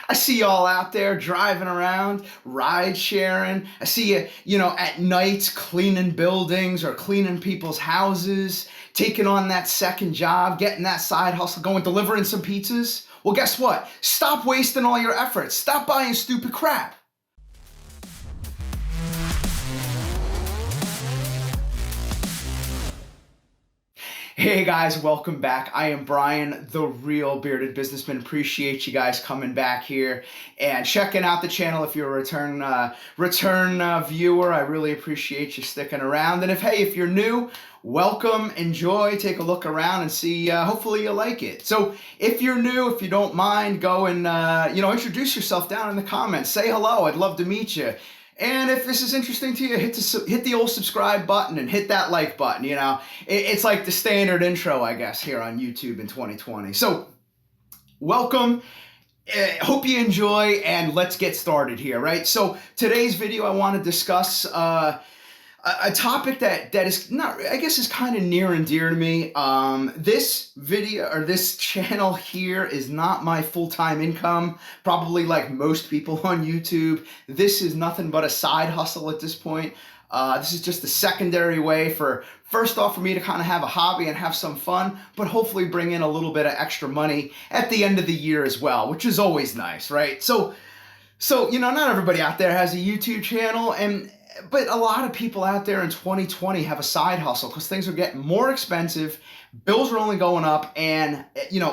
I see y'all out there driving around, ride sharing. I see you, at nights cleaning buildings or cleaning people's houses, taking on that second job, getting that side hustle, going delivering some pizzas. Well, guess what? Stop wasting all your efforts. Stop buying stupid crap. Hey guys, welcome back. I am Brian, the real bearded businessman. Appreciate you guys coming back here and checking out the channel. If you're a return viewer, I really appreciate you sticking around. And if you're new, welcome, enjoy, take a look around and see. Hopefully you like it. So if you're new, if you don't mind, go and introduce yourself down in the comments. Say hello. I'd love to meet you. And if this is interesting to you, hit the old subscribe button and hit that like button. It's like the standard intro, I guess, here on YouTube in 2020. So welcome. Hope you enjoy, and let's get started here, right? So today's video, I want to discuss a topic that is not, I guess, is kind of near and dear to me. This video or this channel here is not my full-time income. Probably like most people on YouTube, this is nothing but a side hustle at this point. This is just a secondary way first off, for me to kind of have a hobby and have some fun, but hopefully bring in a little bit of extra money at the end of the year as well, which is always nice, right? So not everybody out there has a YouTube channel, but a lot of people out there in 2020 have a side hustle because things are getting more expensive, bills are only going up, and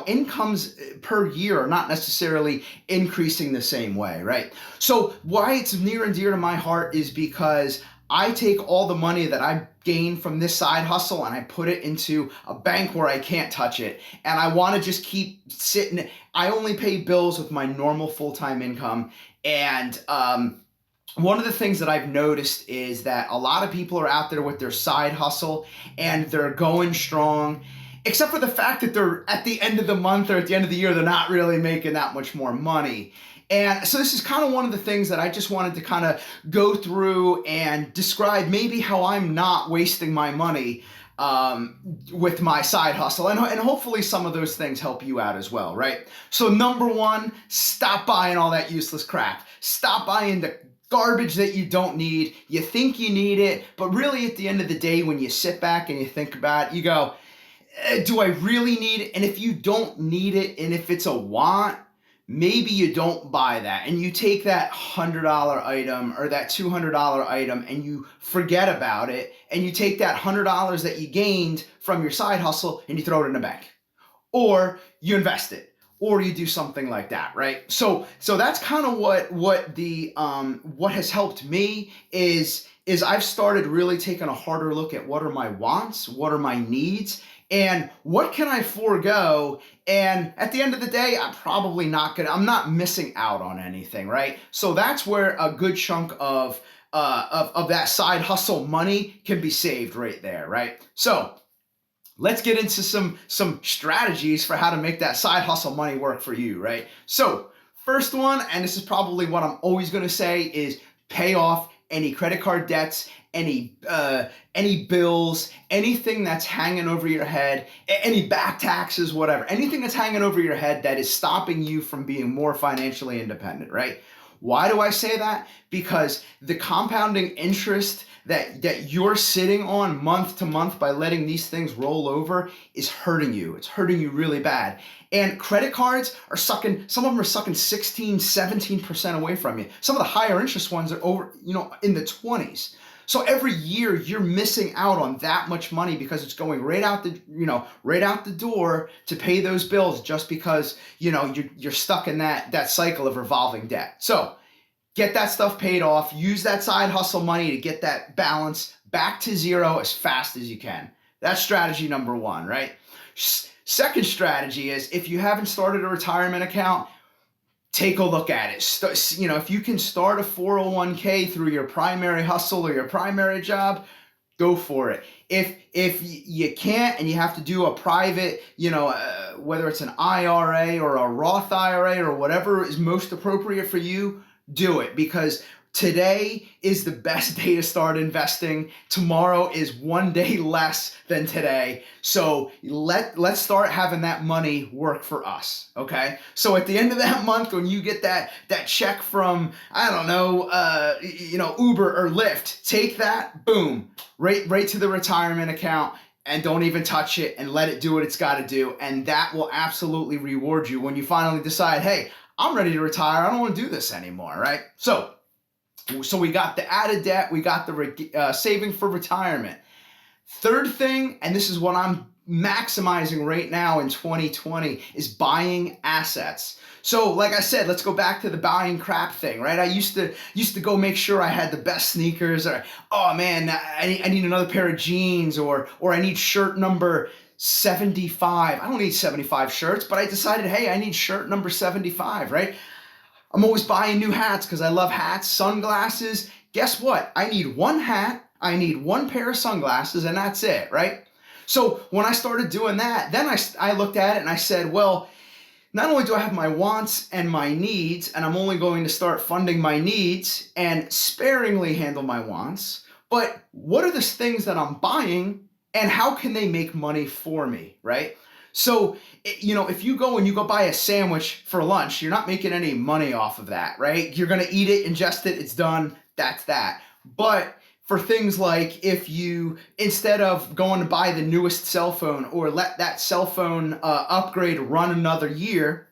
incomes per year are not necessarily increasing the same way, right? So why it's near and dear to my heart is because I take all the money that I gain from this side hustle and I put it into a bank where I can't touch it. And I want to just keep sitting. I only pay bills with my normal full-time income. And one of the things that I've noticed is that a lot of people are out there with their side hustle and they're going strong, except for the fact that they're at the end of the month or at the end of the year, they're not really making that much more money. And so this is kind of one of the things that I just wanted to kind of go through and describe maybe how I'm not wasting my money with my side hustle. And hopefully some of those things help you out as well, right? So number one, stop buying all that useless crap. Stop buying the garbage that you don't need. You think you need it, but really at the end of the day, when you sit back and you think about it, you go, do I really need it? And if you don't need it, and if it's a want, maybe you don't buy that. And you take that $100 item or that $200 item and you forget about it. And you take that $100 that you gained from your side hustle and you throw it in a bank. Or you invest it. Or you do something like that, right? So that's kind of what has helped me is I've started really taking a harder look at what are my wants, what are my needs, and what can I forego. And at the end of the day, I'm not missing out on anything, right? So that's where a good chunk of that side hustle money can be saved right there, right? So let's get into some strategies for how to make that side hustle money work for you, right? So first one, and this is probably what I'm always going to say, is pay off any credit card debts, any bills, anything that's hanging over your head, any back taxes, whatever, anything that's hanging over your head that is stopping you from being more financially independent, right? Why do I say that? Because the compounding interest that you're sitting on month to month by letting these things roll over is hurting you. It's hurting you really bad. And credit cards are sucking, some of them are sucking 16, 17% away from you. Some of the higher interest ones are over, in the 20s. So every year you're missing out on that much money because it's going right out the door to pay those bills just because, you're stuck in that cycle of revolving debt. So get that stuff paid off, use that side hustle money to get that balance back to zero as fast as you can. That's strategy number one, right? Second strategy is if you haven't started a retirement account, take a look at it. If you can start a 401k through your primary hustle or your primary job, go for it. If you can't and you have to do a private, whether it's an IRA or a Roth IRA or whatever is most appropriate for you, do it, because Today is the best day to start investing. Tomorrow is one day less than today. So let's start having that money work for us. Okay. So at the end of that month, when you get that check from, I don't know, Uber or Lyft, take that, boom, right to the retirement account, and don't even touch it, and let it do what it's got to do. And that will absolutely reward you when you finally decide, hey, I'm ready to retire. I don't want to do this anymore. Right. So we got the added debt, we got the saving for retirement. Third thing, and this is what I'm maximizing right now in 2020, is buying assets. So like I said, let's go back to the buying crap thing, right? I used to go make sure I had the best sneakers, or, oh man, I need another pair of jeans, or I need shirt number 75. I don't need 75 shirts, but I decided, hey, I need shirt number 75, right? I'm always buying new hats because I love hats, sunglasses. Guess what? I need one hat, I need one pair of sunglasses, and that's it, right? So when I started doing that, then I looked at it and I said, well, not only do I have my wants and my needs, and I'm only going to start funding my needs and sparingly handle my wants, but what are the things that I'm buying and how can they make money for me, right? So, if you go buy a sandwich for lunch, you're not making any money off of that, right? You're going to eat it, ingest it, it's done, that's that. But for things like if you, instead of going to buy the newest cell phone or let that cell phone upgrade run another year,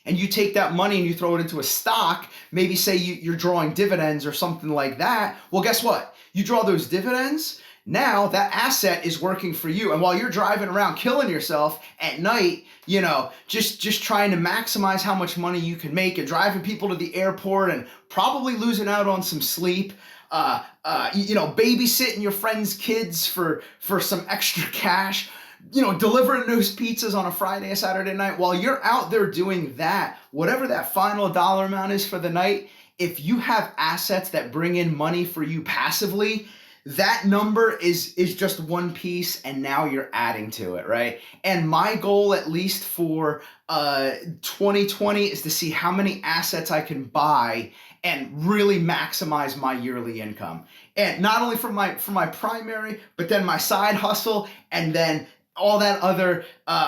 and you take that money and you throw it into a stock, maybe say you're drawing dividends or something like that, well, guess what? You draw those dividends. Now that asset is working for you. And while you're driving around killing yourself at night, just trying to maximize how much money you can make and driving people to the airport and probably losing out on some sleep, babysitting your friends' kids for some extra cash, delivering those pizzas on a Friday or Saturday night, while you're out there doing that, whatever that final dollar amount is for the night, if you have assets that bring in money for you passively, that number is just one piece, and now you're adding to it, right? And my goal, at least for 2020, is to see how many assets I can buy and really maximize my yearly income. And not only for my primary, but then my side hustle, and then all that other,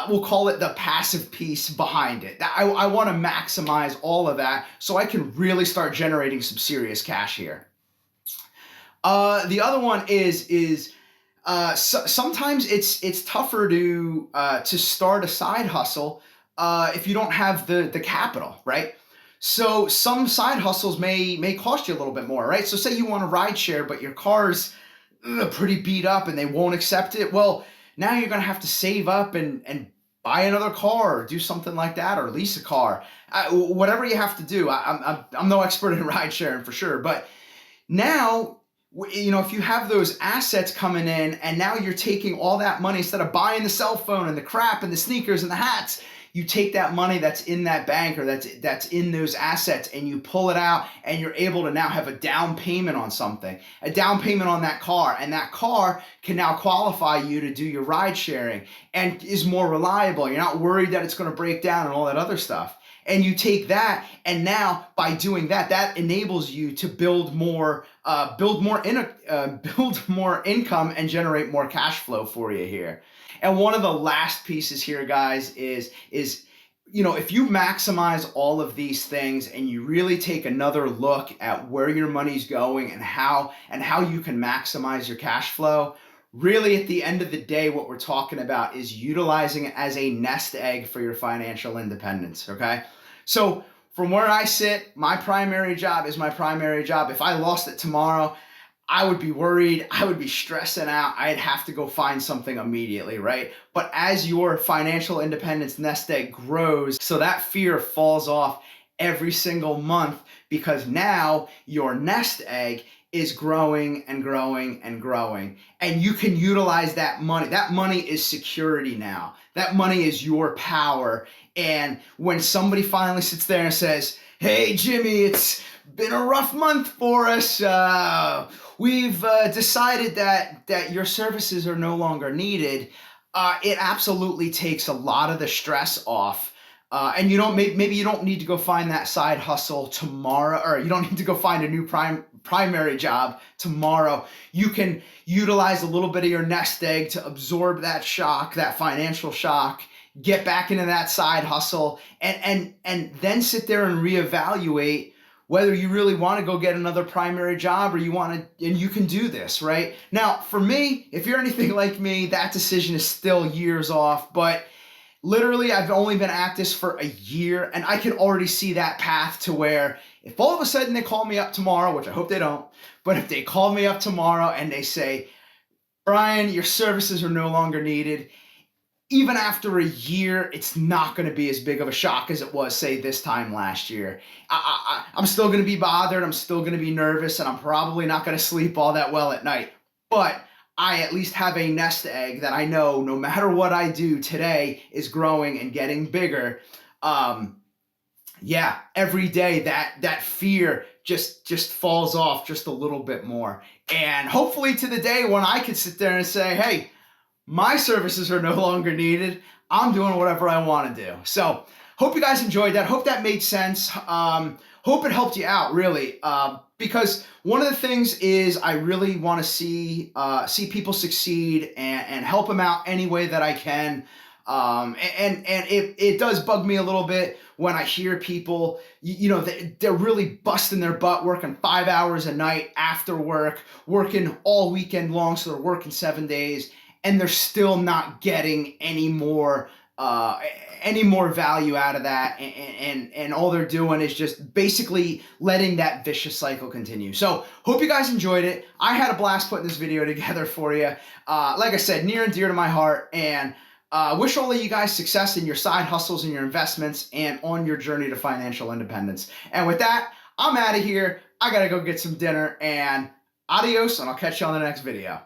we'll call it the passive piece behind it. I want to maximize all of that so I can really start generating some serious cash here. The other one is sometimes it's tougher to start a side hustle if you don't have the capital, right? So some side hustles may cost you a little bit more, right? So say you want to ride share, but your car's pretty beat up and they won't accept it. Well, now you're going to have to save up and buy another car or do something like that, or lease a car. Whatever you have to do. I'm no expert in ride sharing for sure, but now, if you have those assets coming in and now you're taking all that money, instead of buying the cell phone and the crap and the sneakers and the hats, you take that money that's in that bank or that's in those assets and you pull it out, and you're able to now have a down payment on something, a down payment on that car, and that car can now qualify you to do your ride sharing and is more reliable. You're not worried that it's going to break down and all that other stuff. And you take that, and now by doing that, that enables you to build more income and generate more cash flow for you here. And one of the last pieces here, guys, is if you maximize all of these things and you really take another look at where your money's going and how you can maximize your cash flow. Really, at the end of the day, what we're talking about is utilizing it as a nest egg for your financial independence, okay? So from where I sit, my primary job is my primary job. If I lost it tomorrow, I would be worried. I would be stressing out. I'd have to go find something immediately, right? But as your financial independence nest egg grows, so that fear falls off every single month, because now your nest egg is growing and growing and growing, and you can utilize that money. That money is security now. That money is your power. And when somebody finally sits there and says, "Hey, Jimmy, it's been a rough month for us. We've decided that your services are no longer needed," it absolutely takes a lot of the stress off And you don't maybe you don't need to go find that side hustle tomorrow, or you don't need to go find a new primary job tomorrow. You can utilize a little bit of your nest egg to absorb that shock, that financial shock, get back into that side hustle, and then sit there and reevaluate whether you really want to go get another primary job, or you want to, and you can do this right now. For me, if you're anything like me, that decision is still years off, but literally I've only been at this for a year, and I can already see that path to where if all of a sudden they call me up tomorrow, which I hope they don't, but if they call me up tomorrow and they say, Brian, your services are no longer needed, even after a year, it's not going to be as big of a shock as it was, say, this time last year. I'm still going to be bothered. I'm still going to be nervous, and I'm probably not going to sleep all that well at night. But I at least have a nest egg that I know no matter what I do today is growing and getting bigger. Yeah, every day that fear just falls off just a little bit more. And hopefully to the day when I can sit there and say, hey, my services are no longer needed. I'm doing whatever I want to do. So hope you guys enjoyed that. Hope that made sense. Hope it helped you out, really. Because one of the things is I really want to see people succeed and help them out any way that I can. And it does bug me a little bit when I hear people, they're really busting their butt, working 5 hours a night after work, working all weekend long, so they're working 7 days, and they're still not getting any more value out of that, and all they're doing is just basically letting that vicious cycle continue. So hope you guys enjoyed it. I had a blast putting this video together for you. Like I said, near and dear to my heart, and wish all of you guys success in your side hustles and your investments and on your journey to financial independence. And with that, I'm out of here. I gotta go get some dinner, and adios, and I'll catch you on the next video.